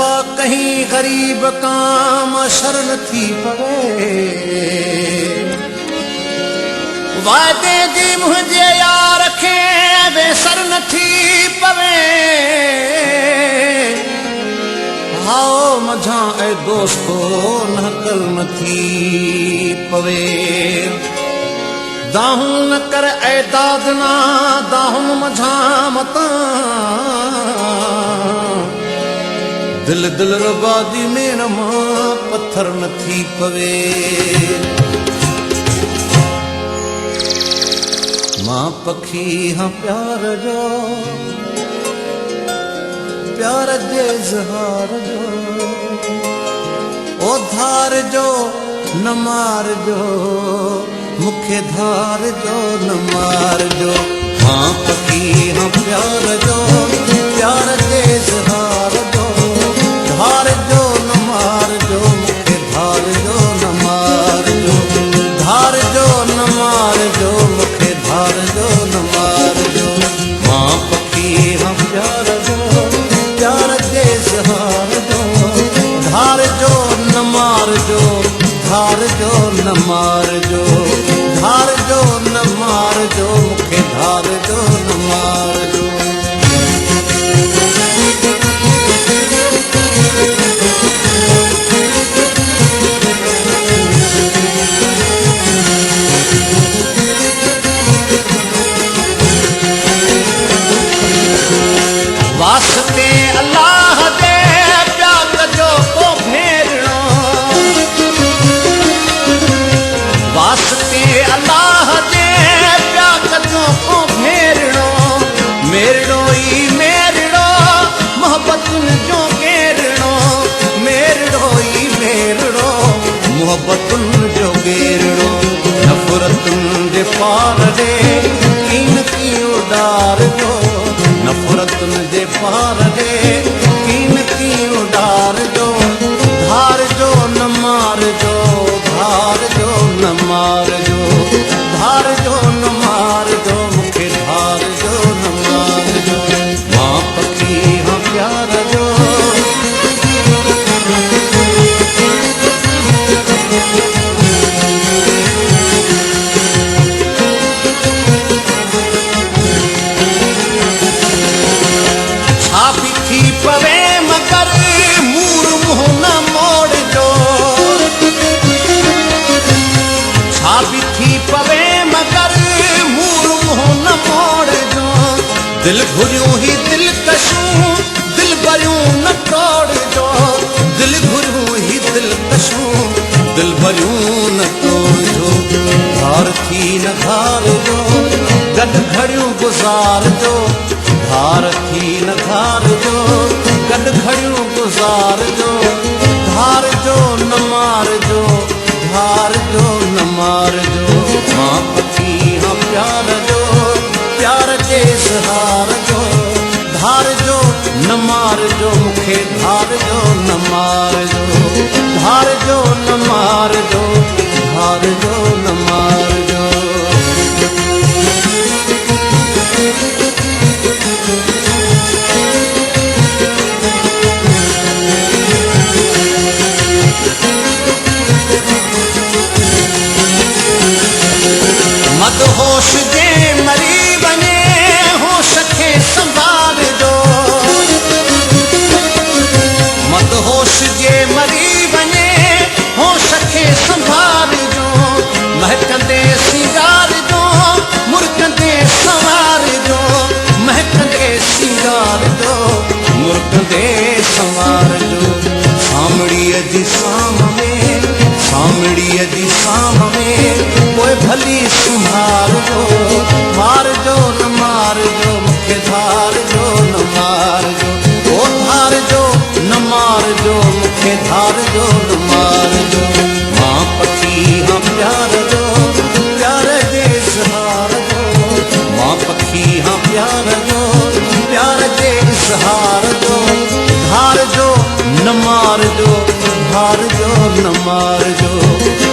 पा कहीं गरीब काम शरण थी पवे वादे जी मुझे यार खे बेसर न थी पवे हाओ मझा ए दोस्तो नकल न थी पवे दाहूं न कर ए दादना दाहूं मझा मता दिल दिल रबादी में नमा पत्थर न थी पवे मां पखी हाँ प्यार जो प्यार जे इज़हार जो ओ धार जो न मार जो मुखे धार जो न मार जो मां पखी हाँ प्यार जो प्यार जे इज़हार जो धार जो न मार जो मुखे धार जो न मार जो धार जो न मार जो मुखे धार जो न मार जो मां पखी हाँ प्यार जो प्यार जे इज़हार जो धार जो न मार जो धार जो न मार जो धार जो न मार जो मुखे धार जो न मार जो वास्ते अल्लाह दे प्यार जो को भेड़ो वास्ते अल्लाह दे प्यार जो को भेड़ो मेरड़ो ई मेरड़ो मोहब्बत जो गेरड़ो मेरड़ो ई मेरड़ो मोहब्बत जो गेरड़ो नफरत जे पार दे कीमती उडार जो नफरत जे पार दे कीमती उडार जो धार जो न मार जो धार जो न मार जो धार जो न मार जो मुखे धार जो न मार जो मां पखी हाँ प्यार जो पवे मगर मूर मुँह न मोड़ जो छापी थी पवे मगर मूर मुँह न मोड़ जो दिल घुरियूं ही दिल कशूं दिल भरियूं न तोड़ जो दिल घुरियूं ही दिल कशूं दिल भरियूं न तोड़ जो धार थी न धार जो गद घड़ियूं गुज़ार जो धार थी न धार जो गद घड़ियूं गुज़ार जो धार जो न मार जो धार जो न मार जो मां पखी हाँ प्यार जो प्यार जे इज़हार जो धार जो न मार जो मुखे धार जो न मार जो धार जो न मार जो धार जो न मार जो मदहोश जे मरी वञे होश खे संभाल जो मदहोश जे मरी वञे होश खे संभाल जो महकंदे सिंगार जो मुर्कंदे सवार जो महकंदे सिंगार जो मुर्कंदे सवार जो सामड़ीअ जी साम में सामड़ीअ जी साम में कोई भली संभाल जो मार जो न मार जो मुखे धार जो न मार जो ओ धार जो न मार जो मुखे धार जो न मार जो मां पखी हाँ प्यार जो प्यार जे इज़हार जो मां पखी हाँ प्यार जो प्यार जे इज़हार जो धार जो न मार जो धार जो न मार जो